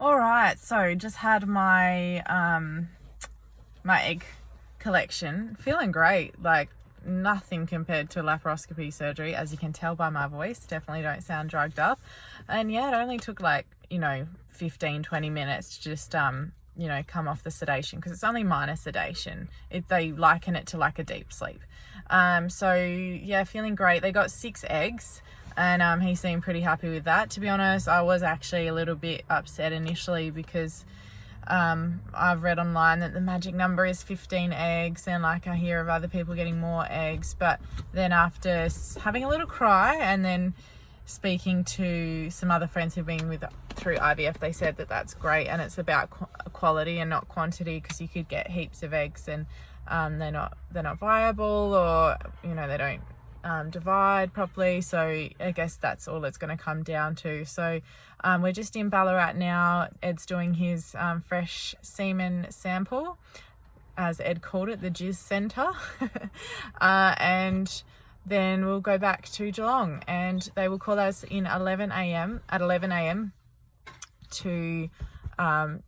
All right, so just had my my egg collection. Feeling great, like nothing compared to laparoscopy surgery, as you can tell by my voice. Definitely don't sound drugged up. And yeah, it only took like 15-20 minutes to just come off the sedation, because it's only minor sedation. They liken it to like a deep sleep. So yeah, feeling great. They got 6 eggs. And he seemed pretty happy with that. To be honest, I was actually a little bit upset initially because I've read online that the magic number is 15 eggs, and like I hear of other people getting more eggs. But then after having a little cry and then speaking to some other friends who've been through IVF, they said that that's great, and it's about quality and not quantity, because you could get heaps of eggs and they're not viable, or they don't divide properly. So I guess that's all it's going to come down to. So we're just in Ballarat now. Ed's doing his fresh semen sample, as Ed called it, the jizz centre. And then we'll go back to Geelong, and they will call us in at 11 a.m. to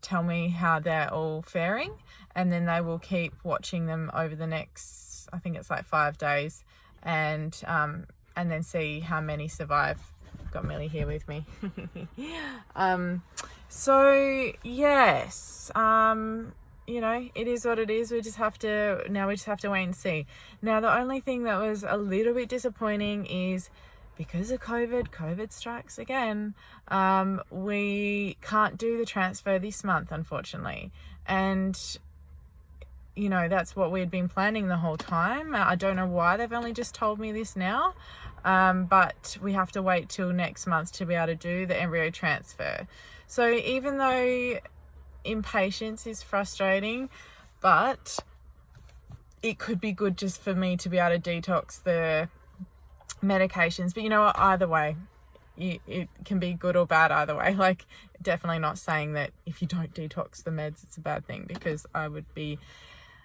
tell me how they're all faring, and then they will keep watching them over the next, I think it's like 5 days, and then see how many survive. Got Millie here with me. So yes, it is what it is. We just have to wait and see. Now, the only thing that was a little bit disappointing is, because of COVID strikes again, we can't do the transfer this month, unfortunately. And that's what we had been planning the whole time. I don't know why they've only just told me this now, but we have to wait till next month to be able to do the embryo transfer. So even though impatience is frustrating, but it could be good just for me to be able to detox the medications. But you know what, either way, it can be good or bad either way. Like, definitely not saying that if you don't detox the meds it's a bad thing, because I would be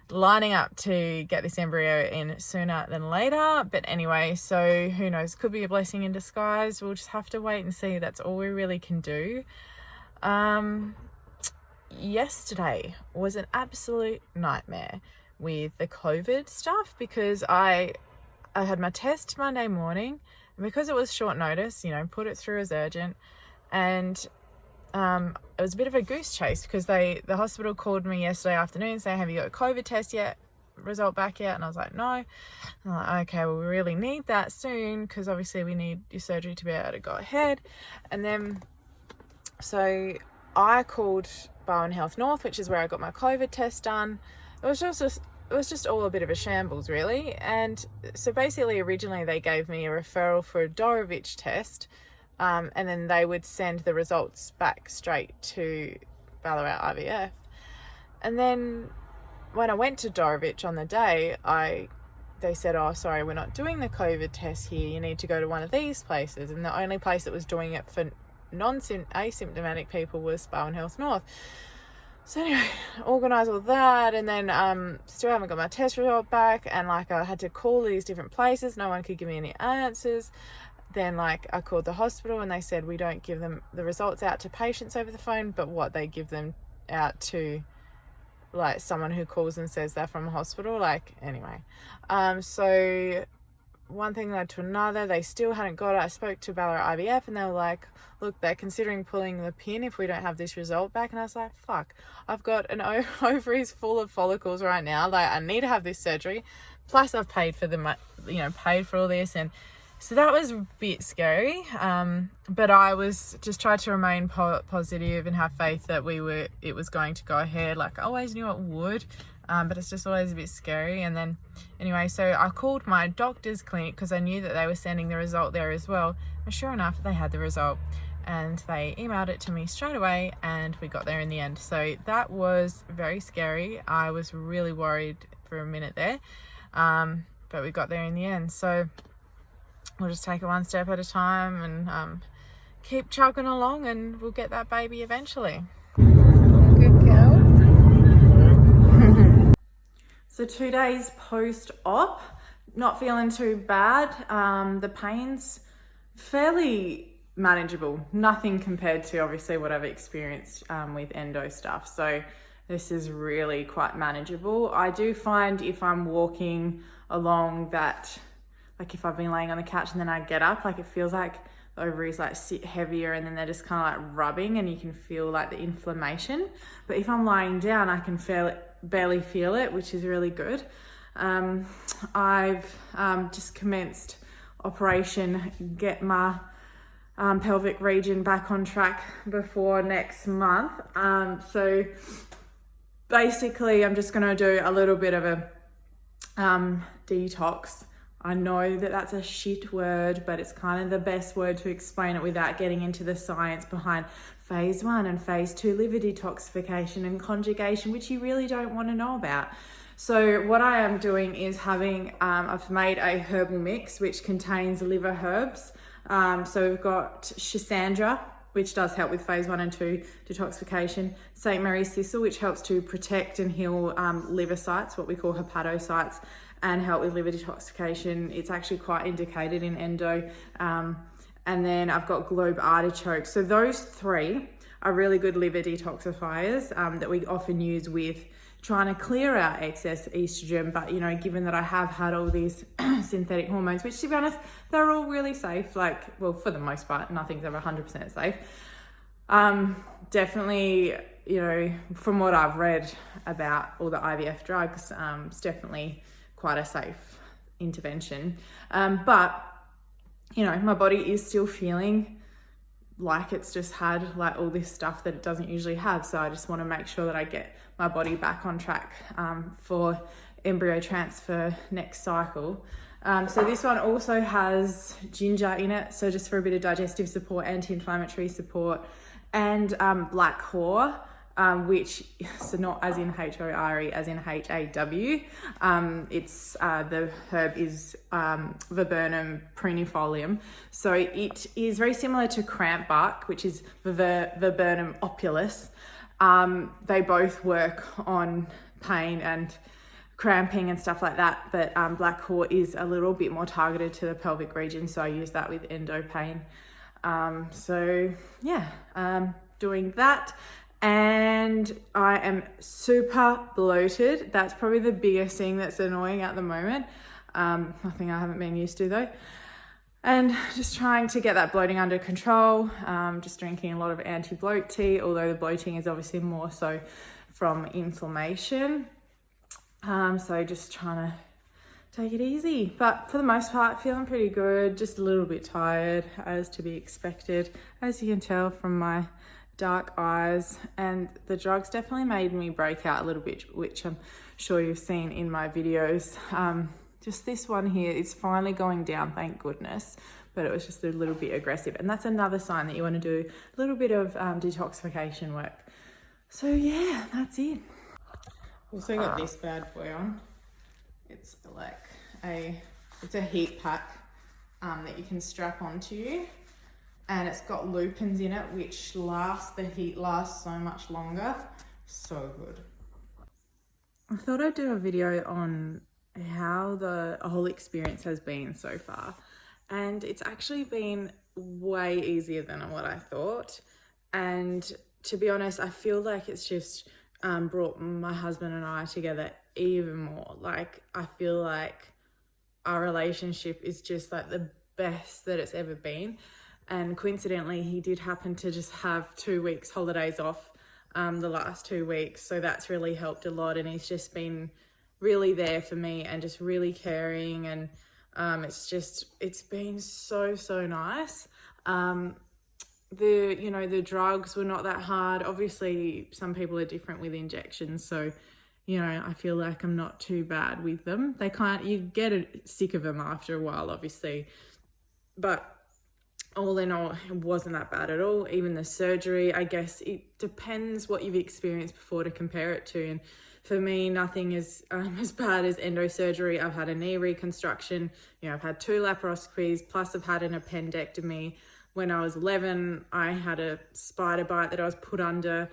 lining up to get this embryo in sooner than later. But anyway, so who knows, could be a blessing in disguise. We'll just have to wait and see. That's all we really can do. Yesterday was an absolute nightmare with the COVID stuff, because I had my test Monday morning, and because it was short notice, put it through as urgent, and it was a bit of a goose chase, because the hospital called me yesterday afternoon saying, have you got a COVID test yet, result back yet? And I was like, no. And I'm like, okay, well, we really need that soon, because obviously we need your surgery to be able to go ahead. And then so I called Bowen Health North, which is where I got my COVID test done. It was just all a bit of a shambles, really. And so basically, originally they gave me a referral for a Dorevitch test, and then they would send the results back straight to Ballarat IVF. And then when I went to Dorevitch on the day, they said, oh, sorry, we're not doing the COVID test here. You need to go to one of these places. And the only place that was doing it for asymptomatic people was Bowen Health North. So anyway, organised all that, and then still haven't got my test result back, and like I had to call these different places. No one could give me any answers. Then like I called the hospital, and they said we don't give them the results out to patients over the phone, but they give them out to like someone who calls and says they're from a hospital. Like, anyway, so one thing led to another. They still hadn't got it. I spoke to Ballarat IVF, and they were like, look, they're considering pulling the pin if we don't have this result back. And I was like, fuck, I've got an ovaries full of follicles right now. Like, I need to have this surgery. Plus I've paid for paid for all this. And so that was a bit scary. But I was just trying to remain positive and have faith that it was going to go ahead. Like, I always knew it would. But it's just always a bit scary. And then anyway, so I called my doctor's clinic, because I knew that they were sending the result there as well. And sure enough, they had the result, and they emailed it to me straight away, and we got there in the end. So that was very scary. I was really worried for a minute there, but we got there in the end. So we'll just take it one step at a time and keep chugging along, and we'll get that baby eventually. Good girl. So 2 days post-op, not feeling too bad. The pain's fairly manageable. Nothing compared to obviously what I've experienced with endo stuff. So this is really quite manageable. I do find if I'm walking along that, like if I've been laying on the couch and then I get up, like it feels like the ovaries like sit heavier and then they're just kind of like rubbing and you can feel like the inflammation. But if I'm lying down, I can barely feel it, which is really good. I've just commenced operation, get my pelvic region back on track before next month. So basically I'm just going to do a little bit of a detox. I know that that's a shit word, but it's kind of the best word to explain it without getting into the science behind phase 1 and phase 2 liver detoxification and conjugation, which you really don't want to know about. So what I am doing is having, I've made a herbal mix which contains liver herbs. So we've got Schisandra, which does help with phase 1 and 2 detoxification. St. Mary's thistle, which helps to protect and heal liver sites, what we call hepatocytes, and help with liver detoxification. It's actually quite indicated in endo. And then I've got globe artichoke. So those 3 are really good liver detoxifiers that we often use with trying to clear out excess estrogen. But, you know, given that I have had all these synthetic hormones, which to be honest, they're all really safe. Like, well, for the most part, nothing's ever 100% safe. Definitely, you know, from what I've read about all the IVF drugs, it's definitely quite a safe intervention. But, you know, my body is still feeling like it's just had like all this stuff that it doesn't usually have. So I just want to make sure that I get my body back on track for embryo transfer next cycle. So this one also has ginger in it. So just for a bit of digestive support, anti-inflammatory support, and black haw, which, so not as in H-O-R-E, as in H-A-W. It's the herb is Viburnum prenifolium. So it is very similar to cramp bark, which is Viburnum opulus. They both work on pain and cramping and stuff like that, but black haw is a little bit more targeted to the pelvic region, so I use that with endo pain. So yeah, doing that. And I am super bloated. That's probably the biggest thing that's annoying at the moment. Nothing I haven't been used to though. And just trying to get that bloating under control. Just drinking a lot of anti-bloat tea, although the bloating is obviously more so from inflammation. So just trying to take it easy. But for the most part, feeling pretty good. Just a little bit tired, as to be expected, as you can tell from my dark eyes. And the drugs definitely made me break out a little bit, which I'm sure you've seen in my videos. Just this one here, it's finally going down, thank goodness, but it was just a little bit aggressive. And that's another sign that you want to do a little bit of detoxification work. So yeah, that's it. Also got this bad boy on. It's like it's a heat pack that you can strap onto you. And it's got lupins in it, which the heat lasts so much longer. So good. I thought I'd do a video on how the whole experience has been so far. And it's actually been way easier than what I thought. And to be honest, I feel like it's just brought my husband and I together even more. Like, I feel like our relationship is just like the best that it's ever been. And coincidentally, he did happen to just have 2 weeks holidays off the last 2 weeks. So that's really helped a lot. And he's just been really there for me and just really caring. And it's been so nice. The drugs were not that hard. Obviously, some people are different with injections. So, you know, I feel like I'm not too bad with them. You get sick of them after a while, obviously. But all in all, it wasn't that bad at all. Even the surgery, I guess it depends what you've experienced before to compare it to. And for me, nothing is as bad as endo surgery. I've had a knee reconstruction. You know, I've had 2 laparoscopies, plus I've had an appendectomy. When I was 11, I had a spider bite that I was put under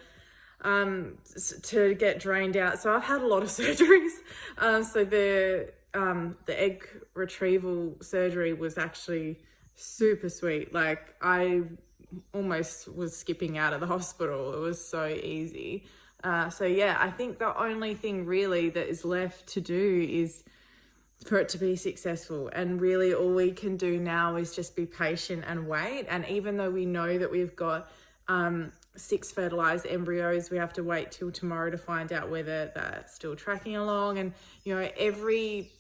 to get drained out. So I've had a lot of surgeries. So the egg retrieval surgery was actually super sweet. Like, I almost was skipping out of the hospital. It was so easy. So yeah, I think the only thing really that is left to do is for it to be successful. And really all we can do now is just be patient and wait. And even though we know that we've got 6 fertilized embryos, we have to wait till tomorrow to find out whether they're still tracking along. And, you know, every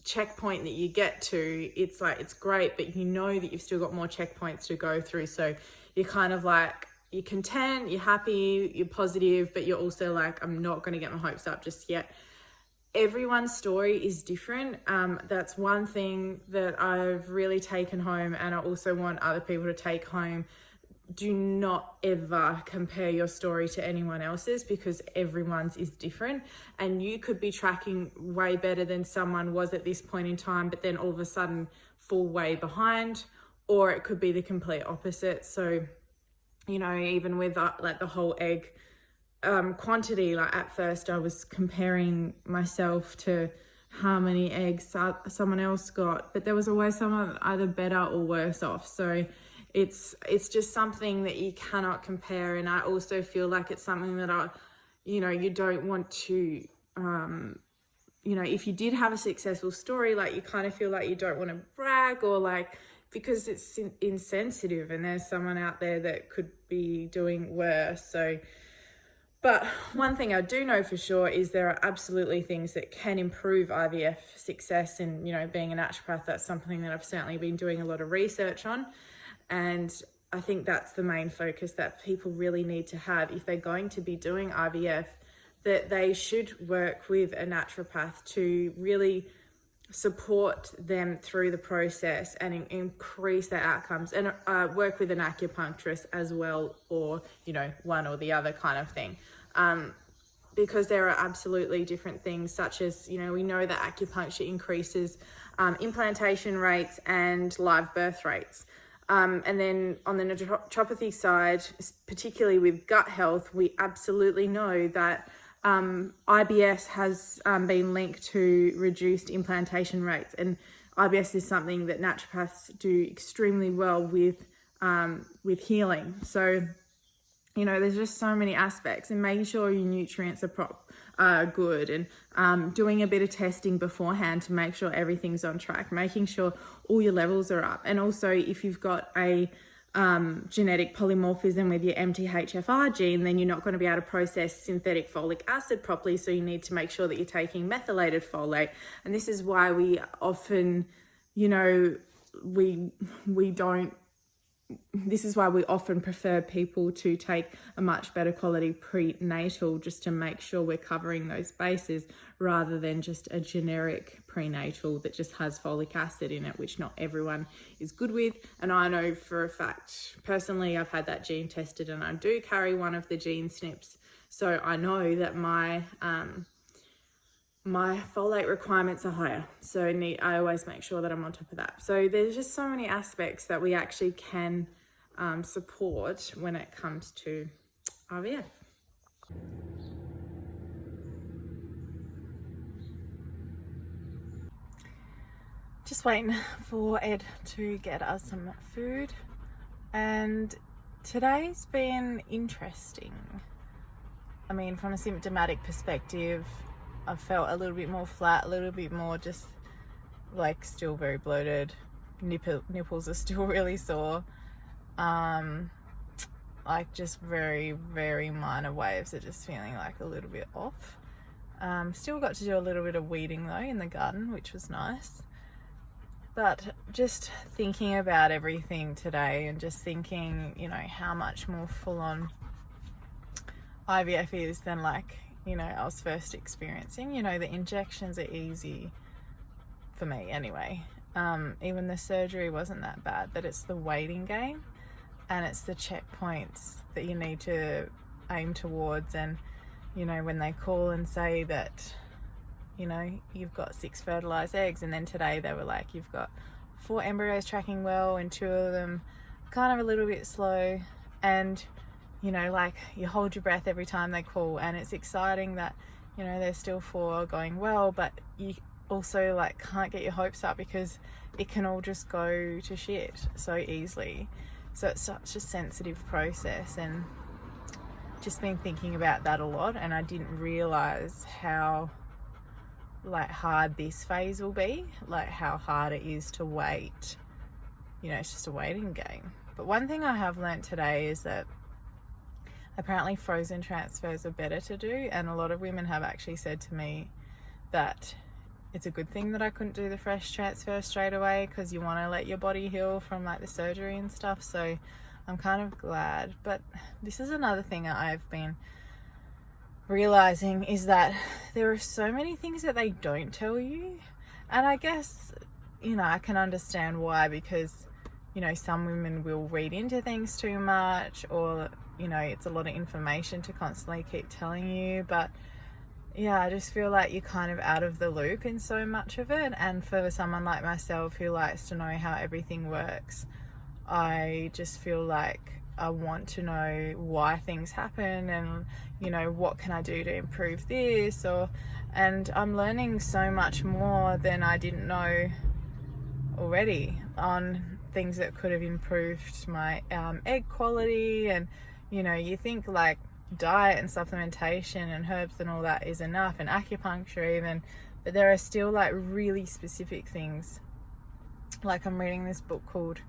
checkpoint that you get to, it's like, it's great, but you know that you've still got more checkpoints to go through. So you're kind of like, you're content, you're happy, you're positive, but you're also like, I'm not going to get my hopes up just yet. Everyone's story is different. That's one thing that I've really taken home, and I also want other people to take home. Do not ever compare your story to anyone else's, because everyone's is different, and you could be tracking way better than someone was at this point in time, but then all of a sudden fall way behind, or it could be the complete opposite. So, you know, even with like the whole egg quantity, like at first I was comparing myself to how many eggs someone else got, but there was always someone either better or worse off. So it's just something that you cannot compare. And I also feel like it's something that you don't want to, if you did have a successful story, like you kind of feel like you don't want to brag, or like, because it's insensitive and there's someone out there that could be doing worse. So, but one thing I do know for sure is there are absolutely things that can improve IVF success. And, you know, being a naturopath, that's something that I've certainly been doing a lot of research on. And I think that's the main focus that people really need to have if they're going to be doing IVF, that they should work with a naturopath to really support them through the process and increase their outcomes, and work with an acupuncturist as well, or, you know, one or the other kind of thing. Because there are absolutely different things, such as, you know, we know that acupuncture increases implantation rates and live birth rates. And then on the naturopathy side, particularly with gut health, we absolutely know that IBS has been linked to reduced implantation rates, and IBS is something that naturopaths do extremely well with healing. So, you know, there's just so many aspects, and making sure your nutrients are good, and doing a bit of testing beforehand to make sure everything's on track, making sure all your levels are up. And also, if you've got a genetic polymorphism with your MTHFR gene, then you're not going to be able to process synthetic folic acid properly. So you need to make sure that you're taking methylated folate. And this is why we often, you know, this is why we often prefer people to take a much better quality prenatal, just to make sure we're covering those bases, rather than just a generic prenatal that just has folic acid in it, which not everyone is good with. And I know for a fact, personally, I've had that gene tested and I do carry one of the gene SNPs. So I know that my folate requirements are higher. So I always make sure that I'm on top of that. So there's just so many aspects that we actually can support when it comes to IVF. Just waiting for Ed to get us some food. And today's been interesting. I mean, from a symptomatic perspective, I felt a little bit more flat, a little bit more just like still very bloated. Nipples are still really sore. Like just very, very minor waves are just feeling like a little bit off. Still got to do a little bit of weeding though in the garden, which was nice. But just thinking about everything today, and just thinking, you know, how much more full on IVF is than like, you know, I was first experiencing. You know, the injections are easy for me anyway. Even the surgery wasn't that bad, but it's the waiting game and it's the checkpoints that you need to aim towards. And, you know, when they call and say that, you know, you've got 6 fertilized eggs, and then today they were like, you've got 4 embryos tracking well and 2 of them kind of a little bit slow. And, you know, like you hold your breath every time they call, and it's exciting that, you know, there's still 4 going well, but you also like can't get your hopes up because it can all just go to shit so easily. So it's such a sensitive process, and just been thinking about that a lot, and I didn't realize how like hard this phase will be, like how hard it is to wait. You know, it's just a waiting game. But one thing I have learnt today is that apparently frozen transfers are better to do, and a lot of women have actually said to me that it's a good thing that I couldn't do the fresh transfer straight away, because you want to let your body heal from like the surgery and stuff. So I'm kind of glad. But this is another thing that I've been realizing, is that there are so many things that they don't tell you. And I guess, you know, I can understand why, because, you know, some women will read into things too much, or, you know, it's a lot of information to constantly keep telling you. But yeah, I just feel like you're kind of out of the loop in so much of it. And for someone like myself who likes to know how everything works, I just feel like I want to know why things happen, and, you know, what can I do to improve this, and I'm learning so much more than I didn't know already on things that could have improved my egg quality. And, you know, you think like diet and supplementation and herbs and all that is enough, and acupuncture even, but there are still like really specific things. Like I'm reading this book called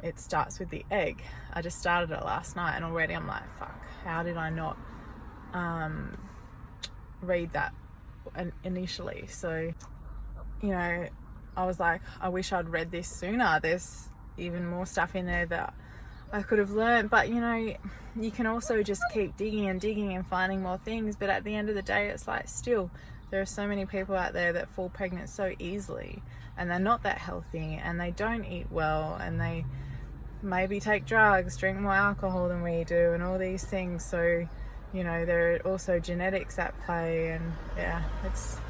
It Starts with the Egg. I just started it last night, and already I'm like, fuck, how did I not read that initially? So, you know, I was like, I wish I'd read this sooner. There's even more stuff in there that I could have learned. But, you know, you can also just keep digging and digging and finding more things, but at the end of the day, it's like, still, there are so many people out there that fall pregnant so easily, and they're not that healthy, and they don't eat well, and they maybe take drugs, drink more alcohol than we do, and all these things. So, you know, there are also genetics at play. And yeah, it's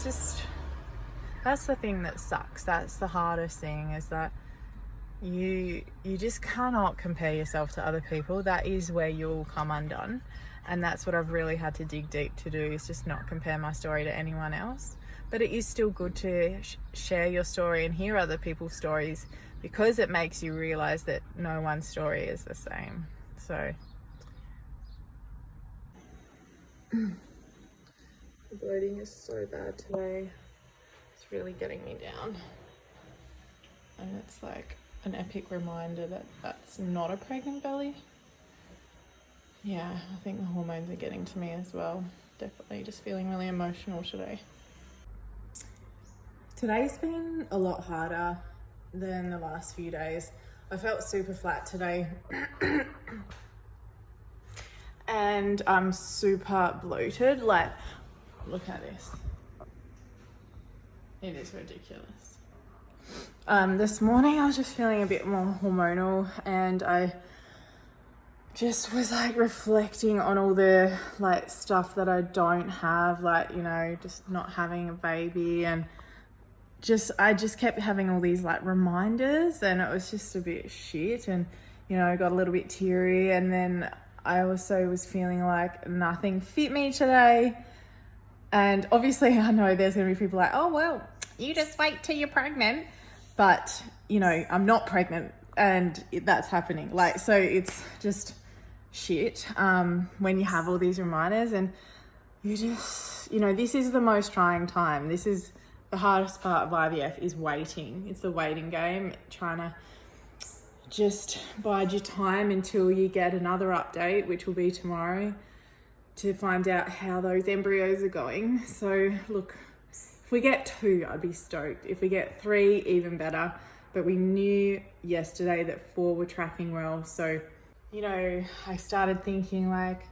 just, that's the thing that sucks. That's the hardest thing, is that you just cannot compare yourself to other people. That is where you'll come undone. And that's what I've really had to dig deep to do, is just not compare my story to anyone else. But it is still good to share your story and hear other people's stories, because it makes you realize that no one's story is the same. So the bloating is so bad today. It's really getting me down. And it's like an epic reminder that that's not a pregnant belly. Yeah, I think the hormones are getting to me as well. Definitely just feeling really emotional today. Today's been a lot harder than the last few days. I felt super flat today. And I'm super bloated. Like, look at this. It is ridiculous. This morning I was just feeling a bit more hormonal, and I just was like reflecting on all the like stuff that I don't have, like, you know, just not having a baby, and I just kept having all these like reminders, and it was just a bit shit. And, you know, I got a little bit teary, and then I also was feeling like nothing fit me today. And obviously I know there's gonna be people like, oh well, you just wait till you're pregnant. But, you know, I'm not pregnant, and that's happening. Like, so it's just shit when you have all these reminders, and you just, you know, this is the most trying time. This is the hardest part of IVF, is waiting. It's the waiting game, trying to just bide your time until you get another update, which will be tomorrow, to find out how those embryos are going. So look, if we get 2, I'd be stoked. If we get 3, even better. But we knew yesterday that 4 were tracking well. So, you know, I started thinking like,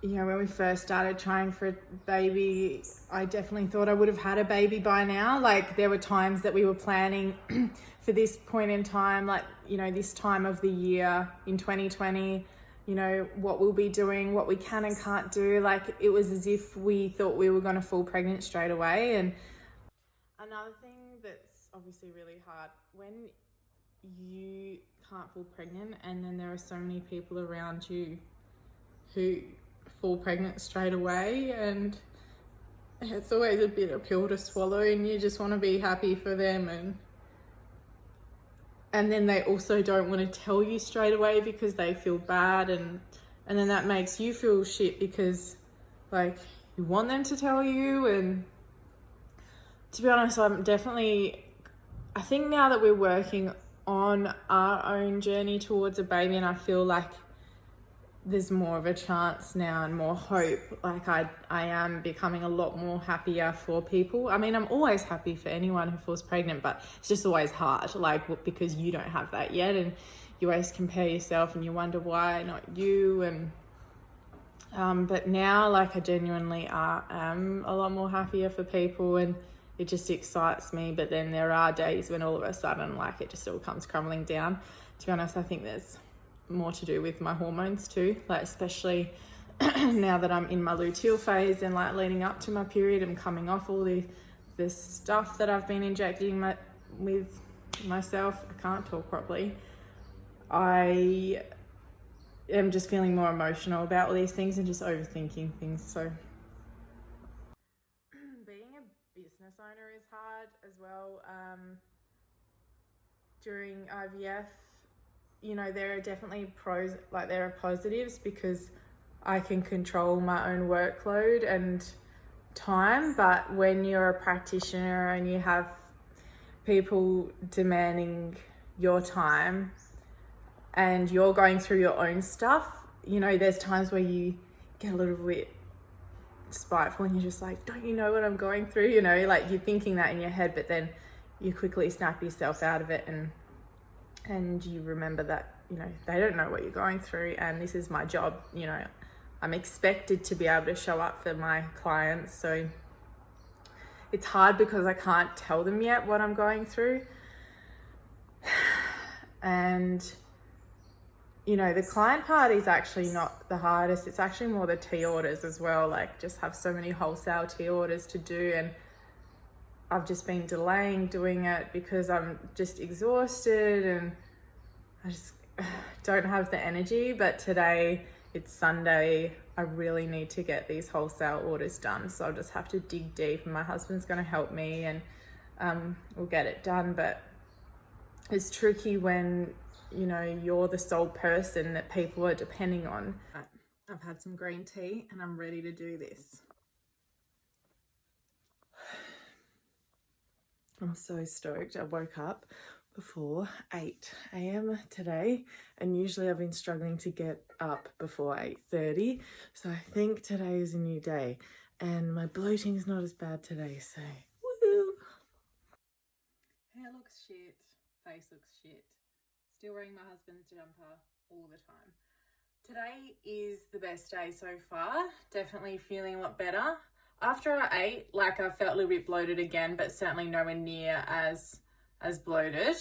you know, when we first started trying for a baby, I definitely thought I would have had a baby by now. Like, there were times that we were planning for this point in time, like, you know, this time of the year in 2020, you know, what we'll be doing, what we can and can't do. Like, it was as if we thought we were going to fall pregnant straight away. And another thing that's obviously really hard, when you can't fall pregnant, and then there are so many people around you who fall pregnant straight away, and it's always a bitter pill to swallow, and you just want to be happy for them, and then they also don't want to tell you straight away because they feel bad, and then that makes you feel shit because like you want them to tell you. And to be honest, I think now that we're working on our own journey towards a baby, and I feel like there's more of a chance now and more hope. Like I am becoming a lot more happier for people. I mean, I'm always happy for anyone who falls pregnant, but it's just always hard, like, because you don't have that yet, and you always compare yourself and you wonder why not you. And but now, like, I genuinely am a lot more happier for people, and it just excites me. But then there are days when all of a sudden, like, it just all comes crumbling down. To be honest, I think there's more to do with my hormones too, like especially now that I'm in my luteal phase and like leading up to my period and coming off all this stuff that I've been injecting with myself. I can't talk properly. I am just feeling more emotional about all these things and just overthinking things. So being a business owner is hard as well. During IVF, you know, there are definitely pros, like there are positives because I can control my own workload and time. But when you're a practitioner and you have people demanding your time and you're going through your own stuff, you know, there's times where you get a little bit spiteful and you're just like, don't you know what I'm going through? You know, like you're thinking that in your head, but then you quickly snap yourself out of it and you remember that, you know, they don't know what you're going through, and this is my job. You know, I'm expected to be able to show up for my clients. So it's hard because I can't tell them yet what I'm going through. And, you know, the client part is actually not the hardest. It's actually more the tea orders as well. Like, just have so many wholesale tea orders to do, and I've just been delaying doing it because I'm just exhausted and I just don't have the energy. But today, it's Sunday, I really need to get these wholesale orders done. So I'll just have to dig deep, and my husband's going to help me, and we'll get it done. But it's tricky when, you know, you're the sole person that people are depending on. I've had some green tea and I'm ready to do this. I'm so stoked. I woke up before 8 a.m. today, and usually I've been struggling to get up before 8:30. So I think today is a new day, and my bloating's not as bad today, so woo! Hair looks shit, face looks shit. Still wearing my husband's jumper all the time. Today is the best day so far. Definitely feeling a lot better. After I ate, like, I felt a little bit bloated again, but certainly nowhere near as bloated.